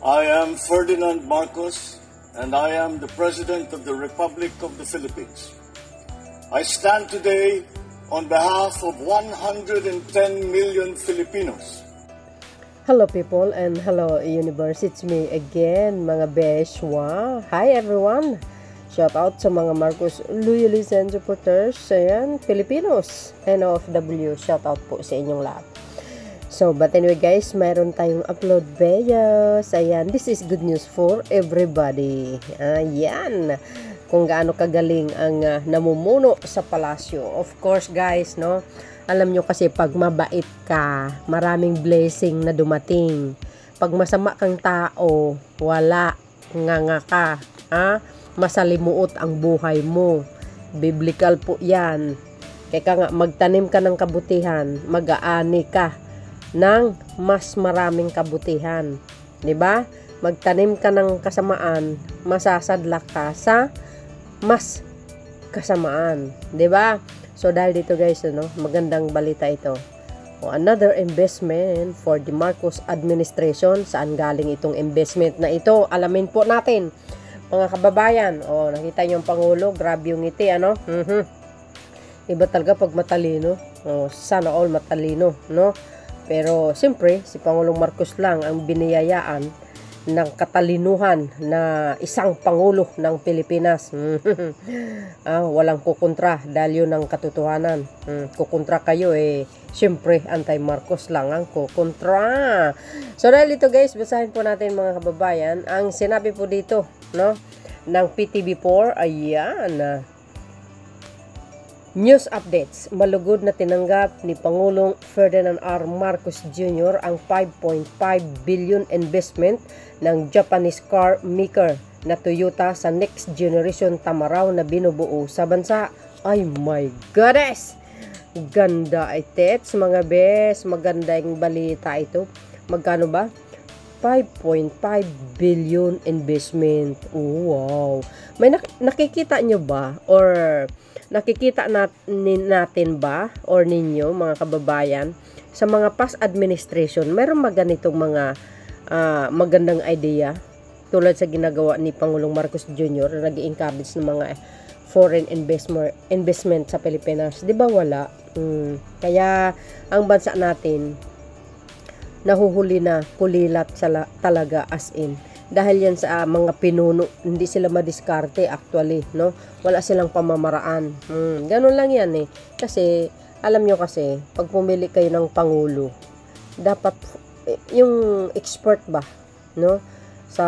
I am Ferdinand Marcos, and I am the President of the Republic of the Philippines. I stand today on behalf of 110 million Filipinos. Hello people and hello universe, it's me again mga Beshwa. Hi everyone! Shout out sa mga Marcos loyalists and supporters, ayan, Filipinos and OFW, shout out po sa inyong lahat. So, but anyway guys, mayroon tayong upload videos. Ayan, this is good news for everybody. Ayan, kung gaano kagaling ang namumuno sa palasyo. Of course guys, no, alam nyo kasi pag mabait ka, maraming blessing na dumating. Pag masama kang tao, wala, nganga ka, masalimuot ang buhay mo. Biblical po yan. Kaya nga, magtanim ka ng kabutihan, mag-aani ka ng mas maraming kabutihan. 'Di ba? Magtanim ka ng kasamaan, masasadlak ka sa mas kasamaan. 'Di ba? So dahil dito guys, magandang balita ito. Another investment for the Marcos administration. Saan galing itong investment na ito? Alamin po natin, mga kababayan. Nakita niyo yung Pangulo, grabe yung ngiti, Iba talaga pag matalino. Sana all matalino, no? Pero siyempre, si Pangulong Marcos lang ang biniyayaan ng katalinuhan na isang Pangulo ng Pilipinas. Walang kukontra dahil yun ang katotohanan. Kukontra kayo, siyempre anti-Marcos lang ang kukontra. So dahil ito guys, basahin po natin mga kababayan ang sinabi po dito, no, ng PTV4. Ayan, news updates. Malugod na tinanggap ni Pangulong Ferdinand R. Marcos Jr. ang 5.5 billion investment ng Japanese car maker na Toyota sa next generation Tamaraw na binubuo sa bansa. Ay my goodness! Ganda itets mga bes. Maganda yung balita ito. Magkano ba? 5.5 billion investment. Wow! May nakikita nyo ba? Or nakikita natin ba or ninyo mga kababayan sa mga past administration meron maganitong mga magandang idea tulad sa ginagawa ni Pangulong Marcos Jr. na nag-i-encourage ng mga foreign investment sa Pilipinas? Di ba wala? Kaya ang bansa natin nahuhuli na kulilat talaga as in. Dahil yan sa mga pinuno, hindi sila madiskarte actually, no? Wala silang pamamaraan. Ganun lang yan Kasi, alam nyo kasi, pag pumili kayo ng Pangulo, dapat, yung expert ba, no? Sa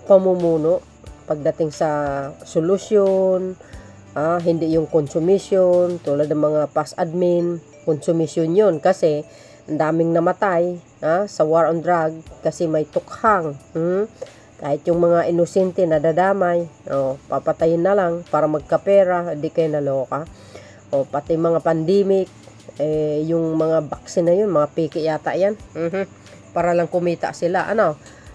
pamumuno, pagdating sa solusyon, hindi yung consumption, tulad ng mga past admin, consumption yun. Kasi, ang daming namatay sa war on drug kasi may tukhang. Kahit yung mga inosente na dadamay, papatayin na lang para magkapera, di kayo naloka. Pati mga pandemic, yung mga vaccine na yun, mga piki yata yan. Para lang kumita sila.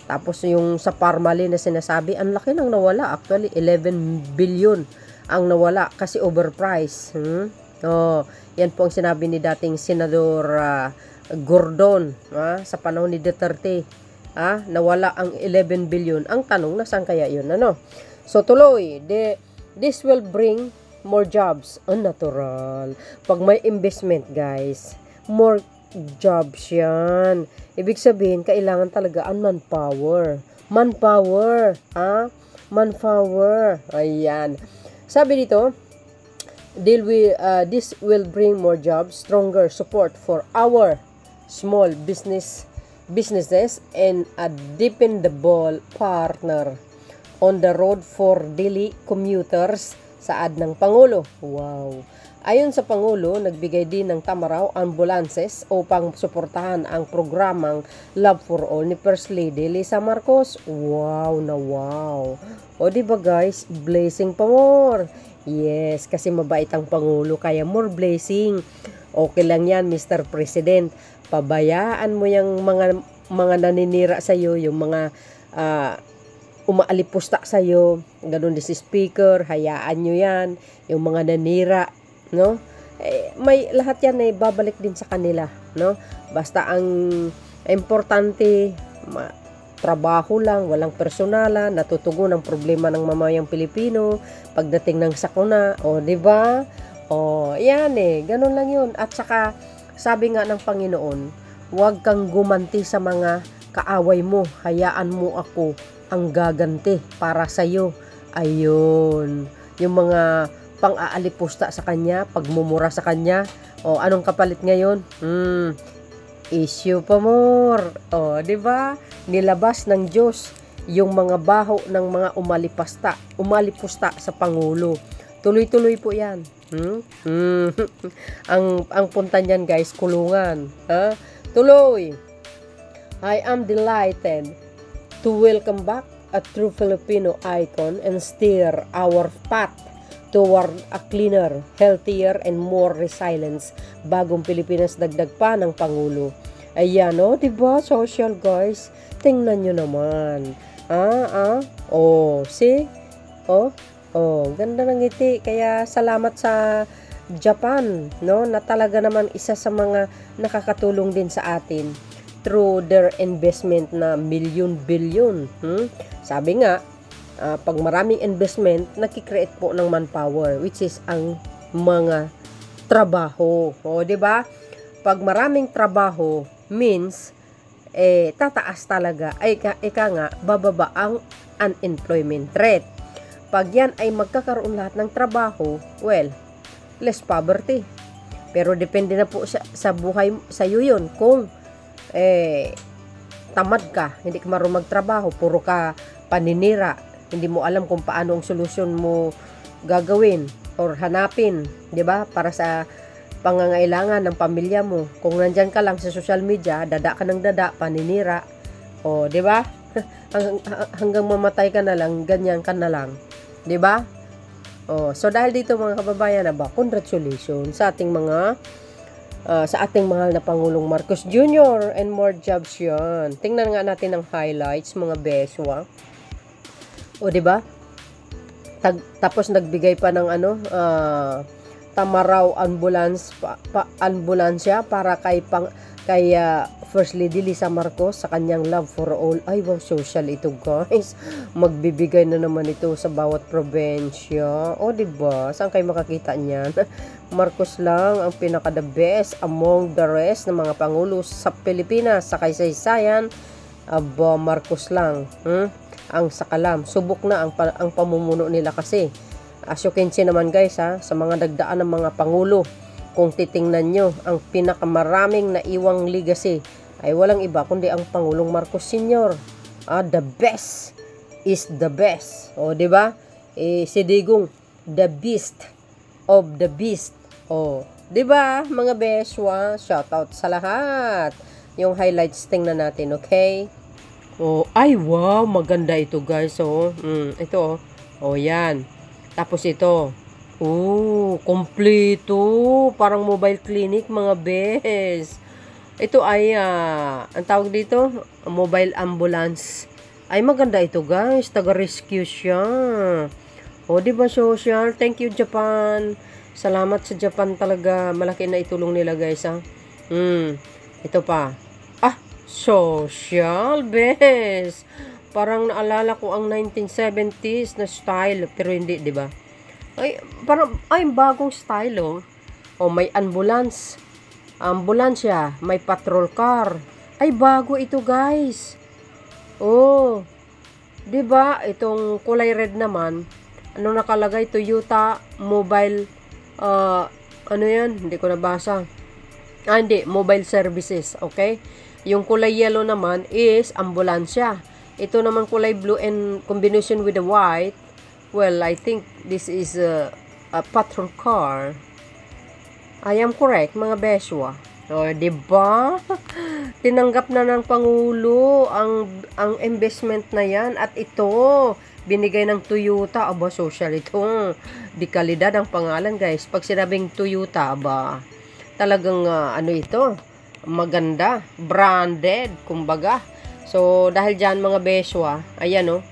Tapos yung sa Parmalee na sinasabi, ang laki nang nawala. Actually, 11 billion ang nawala kasi overpriced. Yan po ang sinabi ni dating Senador Gordon sa panahon ni Duterte, nawala ang 11 billion. Ang tanong, nasaan kaya yun? So tuloy, this will bring more jobs. Natural. Pag may investment guys, more jobs yan. Ibig sabihin, kailangan talaga ang manpower. Manpower. Ayan. Sabi dito, this will bring more jobs, stronger support for our small businesses, and a dependable partner on the road for daily commuters, saad ng Pangulo. Wow! Ayon sa Pangulo, nagbigay din ng Tamaraw ambulances upang suportahan ang programang Love for All ni First Lady Lisa Marcos. Wow na wow! O diba guys, blessing pa more. Yes, kasi mabait ang Pangulo, kaya more blessing. Okay lang yan, Mr. President. Pabayaan mo yung mga naninira sa iyo, yung mga umaalipusta sa iyo. Ganun din si Speaker, hayaan nyo yan. Yung mga nanira, no? May lahat yan babalik din sa kanila, no? Basta ang importante trabaho lang, walang personalan, natutugon ang problema ng mamayang Pilipino pagdating ng sakuna, o di ba? O, yan ganun lang yun. At saka, sabi nga ng Panginoon, huwag kang gumanti sa mga kaaway mo, hayaan mo ako ang gaganti para sa iyo. Ayun, yung mga pang-aalipusta sa kanya, pagmumura sa kanya, o anong kapalit ngayon? Issue pa more. O, di ba? Nilabas ng Diyos yung mga baho ng mga umalipusta sa Pangulo. Tuloy-tuloy po 'yan. ang punta niyan, guys, kulungan. Tuloy. I am delighted to welcome back a true Filipino icon and steer our path toward a cleaner, healthier, and more resilience. Bagong Pilipinas, dagdag pa ng Pangulo. Ayan, diba? Social, guys. Tingnan nyo naman. See? Ganda ng ngiti. Kaya salamat sa Japan, no? Na talaga naman isa sa mga nakakatulong din sa atin through their investment na billion. Sabi nga, pag maraming investment, nakikreate po ng manpower, which is ang mga trabaho. O, diba? Pag maraming trabaho, means, tataas talaga. Ika nga, bababa ang unemployment rate. Pag yan ay magkakaroon lahat ng trabaho, well, less poverty. Pero depende na po sa buhay sa iyo yun. Kung, tamad ka, hindi ka marunong magtrabaho, puro ka paninira, hindi mo alam kung paano ang solusyon mo gagawin or hanapin, di ba? Para sa pangangailangan ng pamilya mo. Kung nandyan ka lang sa social media, dada ka ng dada, paninira, o, di ba? Hanggang mamatay ka na lang, ganyan ka na lang, di ba? O, so dahil dito, mga kababayan, congratulations sa ating mga sa ating mahal na Pangulong Marcos Jr. and more jobs yan. Tingnan nga natin ang highlights, mga beswa. O, di ba? Tapos nagbigay pa ng Tamaraw ambulansya para kay First Lady Lisa Marcos sa kanyang love for all. Ay, wow, social ito, guys. Magbibigay na naman ito sa bawat probinsya. O, diba? Saan kayo makakita niyan? Marcos lang ang pinaka-the best among the rest ng mga pangulo sa Pilipinas. Sa kaysaysayan, Marcos lang. Ang sakalam. Subok na ang pamumuno nila kasi. As you can see naman, guys, sa mga dagdaan ng mga pangulo, kung titingnan nyo, ang pinakamaraming naiwang legacy ay walang iba kundi ang Pangulong Marcos Sr. The best is the best. O, diba? Si Digong, the beast of the beast. O, diba, mga beswa? Shoutout sa lahat. Yung highlights, tingnan natin, okay? O, ay, wow, maganda ito, guys. Ito, yan. Tapos ito, kompleto. Parang mobile clinic, mga bes. Ito ay, ang tawag dito, mobile ambulance. Ay, maganda ito, guys. Taga-rescue siya. O, diba, social? Thank you, Japan. Salamat sa Japan talaga. Malaki na itulong nila, guys, ha. Ito pa. Social, bes. Parang naalala ko ang 1970s na style, pero hindi, di ba? Ay, bagong style, may ambulance. Ambulansya, may patrol car. Ay, bago ito, guys. Di ba? Itong kulay red naman, ano nakalagay? Toyota Mobile, ano yan? Hindi ko nabasa. Hindi, mobile services, okay? Yung kulay yellow naman is ambulansya. Ito naman kulay blue and combination with the white. Well, I think this is a patrol car. I am correct, mga beswa. O, diba? Tinanggap na ng Pangulo ang investment na yan. At ito, binigay ng Toyota. Aba, social ito. Di kalidad ang pangalan, guys. Pag sinabing Toyota, aba, talagang ito, maganda. Branded, kumbaga. So, dahil dyan, mga beswa, ayan,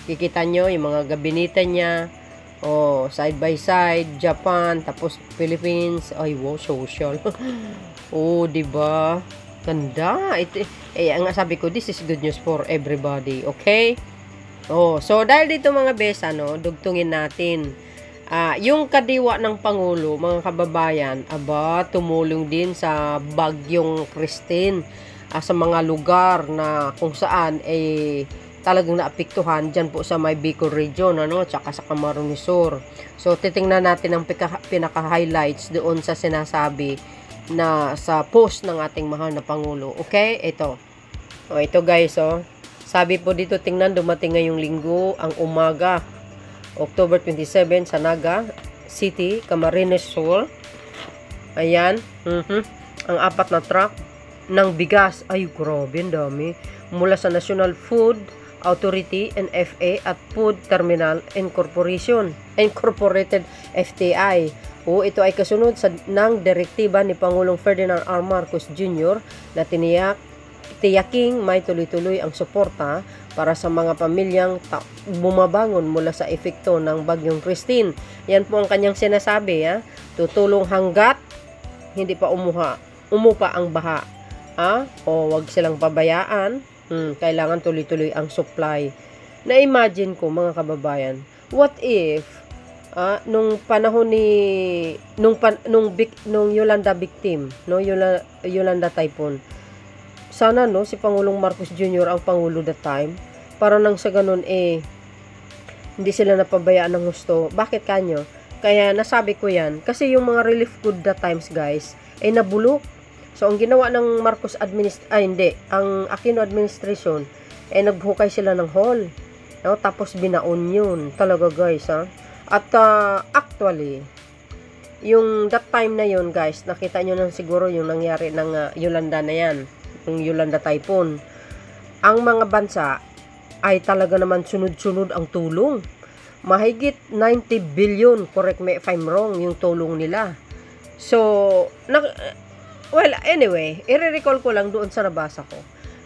kikita nyo yung mga gabinete niya. Side by side, Japan, tapos Philippines. Ay, wow, social. Diba? Ganda. ang sabi ko, this is good news for everybody, okay? So dahil dito mga bes, dugtungin natin. Yung kadiwa ng Pangulo, mga kababayan, tumulong din sa Bagyong Christine, sa mga lugar na kung saan talagang naapektuhan dyan po sa may Bicol region, tsaka sa Camarines Sur. So titingnan natin ang pinaka-highlights doon sa sinasabi na sa post ng ating mahal na Pangulo. Okay, ito. Ito guys, sabi po dito, tingnan, dumating ngayong linggo ang umaga, October 27 sa Naga City, Camarines Sur. Ayan, ang 4 na truck ng bigas. Ay, grabe, ang dami. Mula sa National Food Authority, NFA, at Food Terminal Incorporated, FTI. Ito ay kasunod ng direktiba ni Pangulong Ferdinand R. Marcos Jr. na tiyaking may tuloy-tuloy ang suporta para sa mga pamilyang bumabangon mula sa epekto ng Bagyong Christine. Yan po ang kanyang sinasabi, tutulong hanggat hindi pa umupa ang baha. Wag silang pabayaan. Kailangan tuloy-tuloy ang supply. Na-imagine ko mga kababayan, what if nung panahon ni nung Yolanda victim, Yolanda typhoon, sana si Pangulong Marcos Jr. ang Pangulo that time, para nang sa ganun hindi sila napabayaan ng husto. Bakit kanyo? Kaya nasabi ko yan, kasi yung mga relief good that times guys, nabulok. So ang ginawa ng Marcos ang Aquino administration, naghukay sila ng hall, tapos binaon yun talaga guys, At actually, yung that time na yun guys, nakita nyo nang siguro yung nangyari ng Yolanda na yan, yung Yolanda typhoon. Ang mga bansa ay talaga naman sunod-sunod ang tulong. Mahigit 90 billion, correct me if I'm wrong, yung tulong nila. So, anyway, i-recall ko lang doon sa nabasa ko.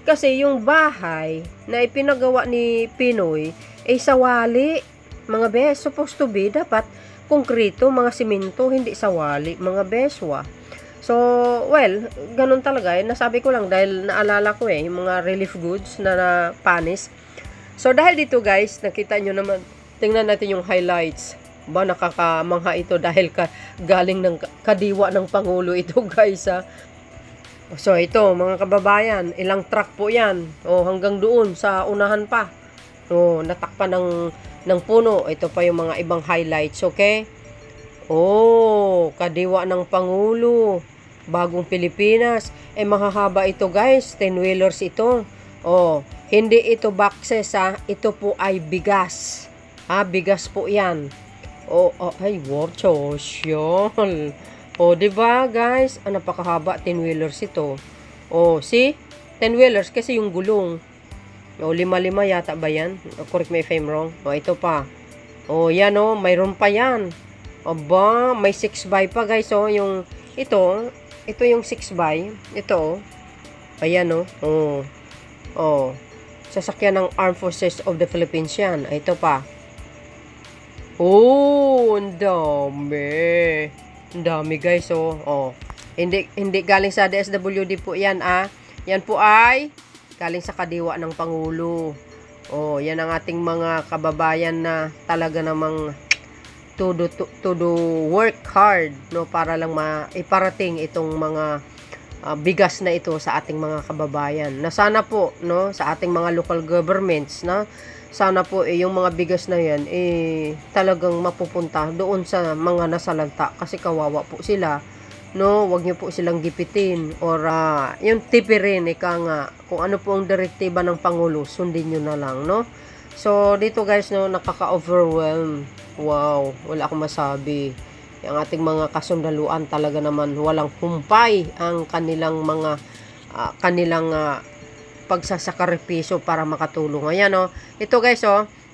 Kasi yung bahay na ipinagawa ni Pinoy ay sawali. Mga bes, supposed to be, dapat konkreto, mga simento, hindi sawali, mga beswa. So, ganun talaga. Nasabi ko lang dahil naalala ko yung mga relief goods na panis. So, dahil dito guys, nakita nyo naman, tingnan natin yung highlights. Nakakamangha ito dahil galing ng kadiwa ng Pangulo ito guys, So, ito mga kababayan, ilang truck po yan. Hanggang doon sa unahan pa. Natakpan ng puno. Ito pa yung mga ibang highlights, okay? Kadiwa ng Pangulo. Bagong Pilipinas. Mahahaba ito guys. 10-wheelers ito. Hindi ito boxes, ito po ay bigas. Bigas po yan. Ay, wow, social. Diba guys? Napakahaba, 10-wheelers ito. See? 10-wheelers kasi yung gulong. 5 yata ba yan? Correct me if I'm wrong. Ito pa. Yan mayroon pa yan. May 6x pa guys. Yung ito yung 6x. Ito. Ayan sasakyan ng Armed Forces of the Philippines yan. Ito pa. Ang dami. Ang dami guys. Hindi galing sa DSWD po yan. Yan po ay galing sa kadiwa ng Pangulo. Yan ang ating mga kababayan na talaga namang to do work hard para lang iparating itong mga bigas na ito sa ating mga kababayan. Na sana po sa ating mga local governments sana po yung mga bigas na yan talagang mapupunta doon sa mga nasalanta kasi kawawa po sila. Wag niyo po silang gipitin or yung tipirin kung ano po ang direktiba ng Pangulo, sundin niyo na lang, So dito guys, nakaka-overwhelm. Wow, wala akong masabi. Yung ating mga kasundaluan talaga naman walang humpay ang kanilang mga pagsasakripisyo para makatulong. Ayan ito guys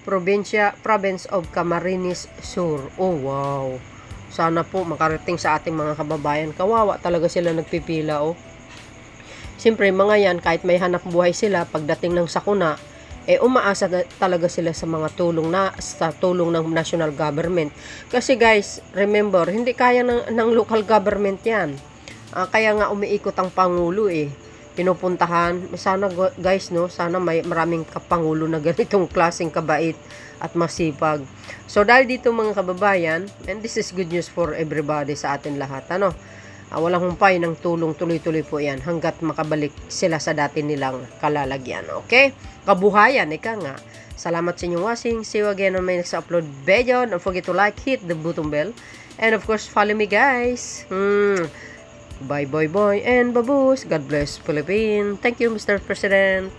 province of Camarines Sur. Wow. Sana po makarating sa ating mga kababayan. Kawawa talaga sila nagpipila Siyempre mga yan, kahit may hanap buhay sila pagdating ng sakuna, umaasa talaga sila sa mga tulong ng national government. Kasi guys, remember, hindi kaya ng local government yan. Kaya nga umiikot ang Pangulo pinupuntahan. Sana guys, no, sana may maraming kapangulo na ganitong klaseng kabait at masipag. So dahil dito mga kababayan, and this is good news for everybody sa atin lahat, ano, walang humpay ng tulong, tuloy-tuloy po yan hanggat makabalik sila sa dati nilang kalalagyan. Okay? Kabuhayan, ika nga. Salamat sa inyong watching. See you again on my next upload video. Don't forget to like, hit the button bell, and of course follow me guys. Bye, boy, and baboos. God bless Philippines. Thank you, Mr. President.